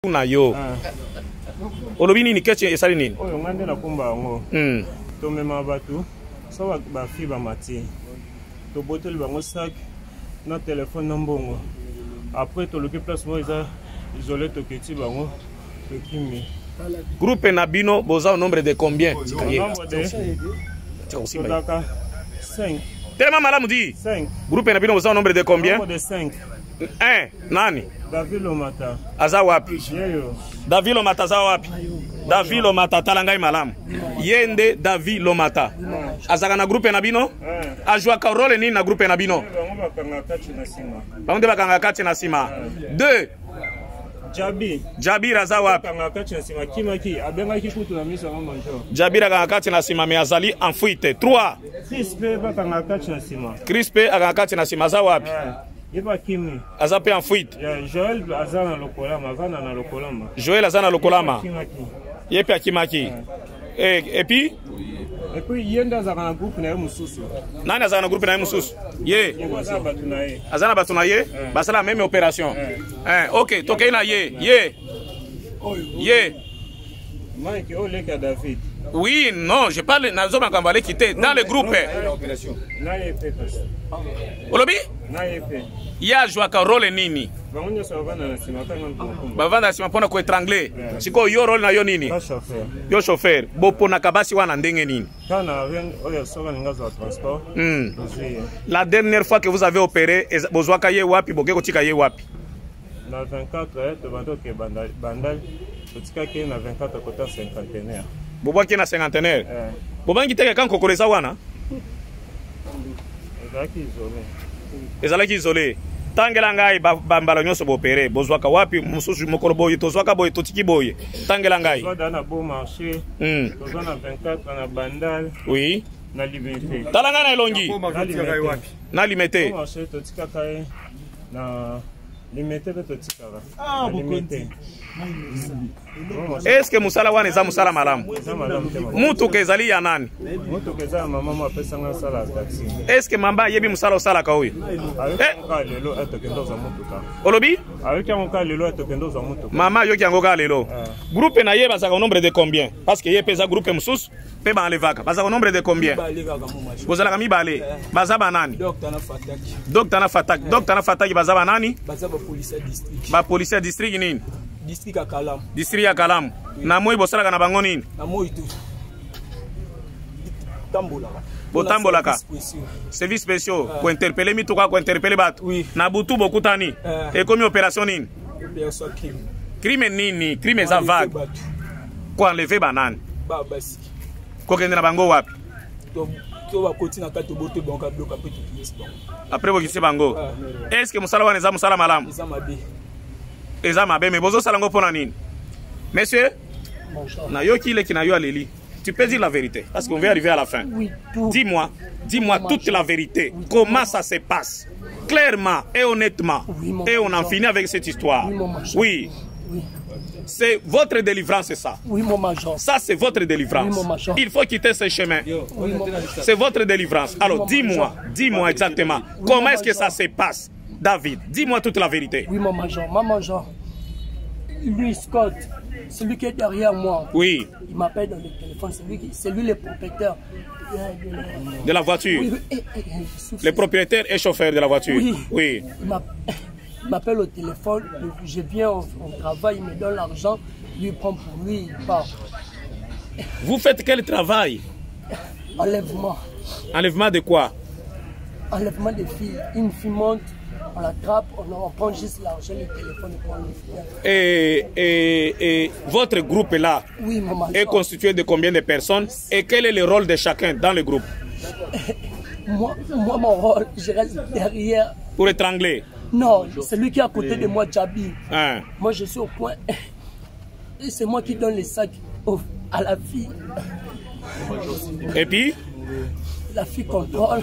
kuna yo. Olobi nini keche esali nini? Oyo ngande na kumba ngo. To mema batu. So ba fi ba mati. To botel bango sac na téléphone na mbongo. Après to loki place mo isa isolé to keti bango. To kimi. Groupe Nabino, boza au nombre de combien? Nombre de 5. Tellement malamu dit. 5. Groupe Nabino, boza au nombre de combien? Nombre de 5. 1. Nani? David Lomata. Aza wapi? Yeyo. David Lomata aza wapi? David Lomata talangai malamu. Yende David Lomata. Azaka na groupe Nabino? Ajwa ka role nini na groupe Nabino? Bango bakanga kati na sima. 2. Jabir aza wapi? Jabir akanga kati na sima me azali en fuite. 3. Crispe akanga kati na sima aza wapi? Aza pe en fuite. Joël aza na lokolama, vana na lokolama. Joël aza na lokolama. Yepe akimaki. Et puis yenda aza na groupe na mususu. Nani aza na groupe na mususu? Ye. Aza na batu na ye? Basala même opération. OK, toke na ye. Ye. Mike Oleka David. Oui, non, je parle nazo bakambale quitter dans le groupe. Olobi? Ya joua ka role nini? Bavanda na sima pona ko étrangler. Siko yo role na yo nini? Yo chauffeur. Bopo na kabasi wana ndenge nini? La dernière fois que vous avez opéré, bozwaka ye wapi bokeko tika ye wapi? Na 24 to bandoke bandal. Totika ke na 24 kota cinquantenaire. Bobo ki na cinquantenaire. Bobangi teke kan kokoleza wana? Ezalaki isolé. Tangela ngai bambala nyonso bopere bozwaka wapi mususu mokolo boye tozwaka boye totiki boye. Tangela ngai. Toza na bon marché. Toza na 24 na bandal. Oui. Na liberté. Talanga na elongi. Na limité. Marché totika kai na limité totika. Limité. Est-ce que musala wana eza musala malamu? Mutu kezali ya nani? Mutu kezala mama mo apesa nga sala taxi. Est-ce que mamba yebi musala osala ka oyo? Lelo atokendo za mutuka. Olobi? Avec un cas lelo atokendo za mutuka. Mama yo kiango ka lelo. Groupe na ye bazaka nombre de combien? Parce que ye pesa groupe mususu pe ba enlevaka. Bazaka nombre de combien? Bozala kami bale. Bazaba nani? Docteur na Fatak. Docteur na Fatak bazaba nani? Bazaba policier district. Ba policier district nini? District ya Kalam. District ya Kalam. Na moi bosalaka na bango nini? Na moi tu. Tambolaka. Botambolaka. Service spécial. Ko interpeller mituka ko interpeller batu. Na butu bokutani. Et comme opération nini? Opération crime. Crime nini? Crime za vague. Ko enlever banane. Ba basi. Ko kende na bango wapi? To ba koti na kato bote bango bloka pe to pièce bango. Après bo kisi bango. Est-ce que musala wana za musala malamu? Eza mabe. Eza mabe mais bozo salango pona nini? Monsieur, na yo ki le kina yo aleli. Tu peux dire la vérité parce qu'on va arriver à la fin. Oui, dis-moi toute la vérité. Comment ça se passe? Clairement et honnêtement. Et on en finit avec cette histoire. Oui. C'est votre délivrance, c'est ça. Oui, mon major. Ça, c'est votre délivrance. Oui, mon major. Il faut quitter ce chemin. Oui, c'est votre délivrance. Alors, dis-moi exactement. Comment est-ce que ça se passe? David, dis-moi toute la vérité. Oui, mon major. Mon major. Lui, Scott, celui qui est derrière moi. Oui. Il m'appelle dans le téléphone. C'est lui le propriétaire de la voiture. Oui, le propriétaire et chauffeur de la voiture. Oui. Il m'appelle au téléphone. Je viens au travail, il me donne l'argent. Lui, il prend pour lui, il part. Vous faites quel travail? Enlèvement. Enlèvement de quoi? Enlèvement de filles. Une fille monte. On l'attrape, on prend juste l'argent, le téléphone et on le fait. Et votre groupe là est constitué de combien de personnes? Et quel est le rôle de chacun dans le groupe? Moi mon rôle, je reste derrière. Pour étrangler? Non, c'est lui qui est à côté de moi, Djabi. Moi je suis au coin. Et c'est moi qui donne les sacs à la fille. Et puis? La fille contrôle.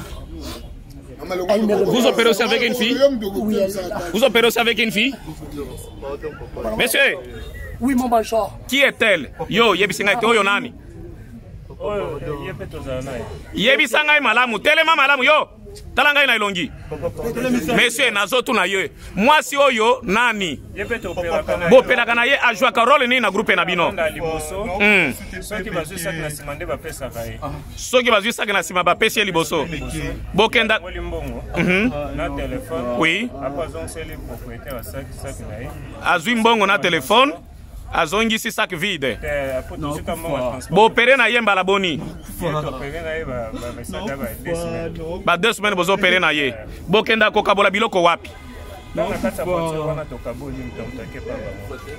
Vous opérez aussi avec une fille? Oui, elle est là. Vous opérez aussi avec une fille? Monsieur? Oui, mon major. Qui est-elle? Yo, yebisinga te oyo nani? Yebisangai malamu, telema malamu yo. Talanga na ilongi. Monsieur nazotu na ye. Moi si oyo nani. Bo pela kana ye ajwa karole ni na groupe na bino. Soki bazwi sak na sima nde bapesa kaye. Soki bazwi sak na sima bapesa liboso. Bo kenda na téléphone. Oui. Après on sait les propriétaires sak na ye. Azwi mbongo na téléphone. Azongisi sac vide. Bo opéré na ye mbala boni. Ba 2 semaines bozo opéré na ye. Bo kenda ko kabola biloko wapi?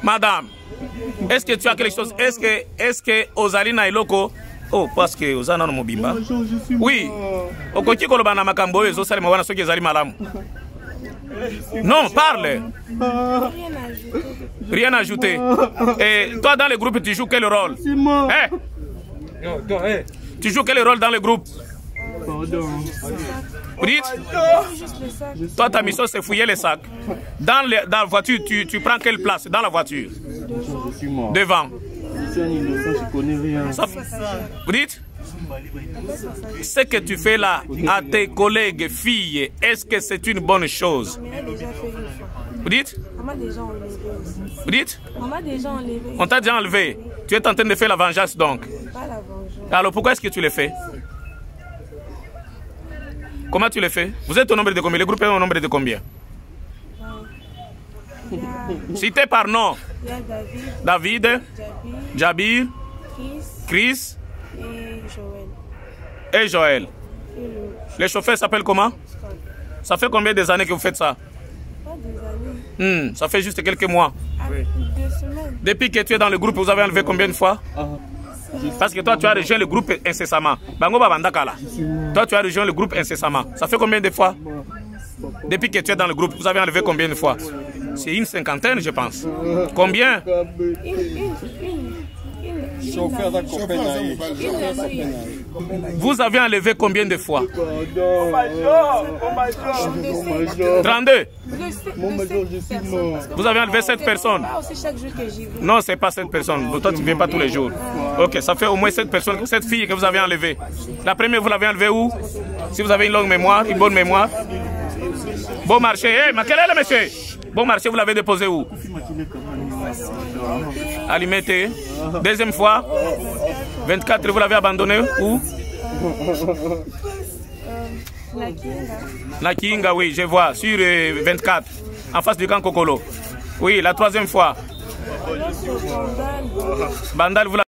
Madame, est-ce que tu as quelque chose? Est-ce que ozali na iloko? Oh, parce que ozana no mobimba. Oui. Okoki koloba na makambo ezo salima wana soki ezali malamu. Non, parle. Rien à ajouter. Et toi, dans le groupe, tu joues quel rôle? Tu joues quel rôle dans le groupe? Vous dites? Toi, ta mission, c'est fouiller les sacs. Dans la voiture, tu prends quelle place dans la voiture? Devant. Vous dites? Ce que tu fais là à tes collègues filles, est-ce que c'est une bonne chose? Vous dites? Vous dites? On t'a déjà enlevé. Tu es en train de faire la vengeance donc. Alors pourquoi est-ce que tu le fais? Comment tu le fais? Vous êtes au nombre de combien? Le groupe est au nombre de combien? Cité par nom. David, Jabir, Chris et Joël. Le chauffeur s'appelle comment? Ça fait combien des années que vous faites ça? Ça fait juste quelques mois. Depuis que tu es dans le groupe, vous avez enlevé combien de fois? Parce que toi, tu as rejoint le groupe incessamment. Toi, tu as rejoint le groupe incessamment. Ça fait combien de fois? Depuis que tu es dans le groupe, vous avez enlevé combien de fois? C'est une cinquantaine, je pense. Combien? Vous avez enlevé combien de fois? 32. Vous avez enlevé 7 personnes. Non, c'est pas 7 personnes. Toi, tu ne viens pas tous les jours. Ok, ça fait au moins 7 personnes, 7 filles que vous avez enlevées. La première, vous l'avez enlevée où? Si vous avez une longue mémoire, une bonne mémoire. Bon marché. Hey, mais quel est le monsieur? Bon marché, vous l'avez déposé où? Alimenté. Deuxième fois. 24, vous l'avez abandonné où? La Kinga, oui, je vois. Sur 24. En face du camp Kokolo. Oui, la troisième fois. Bandal, vous l'avez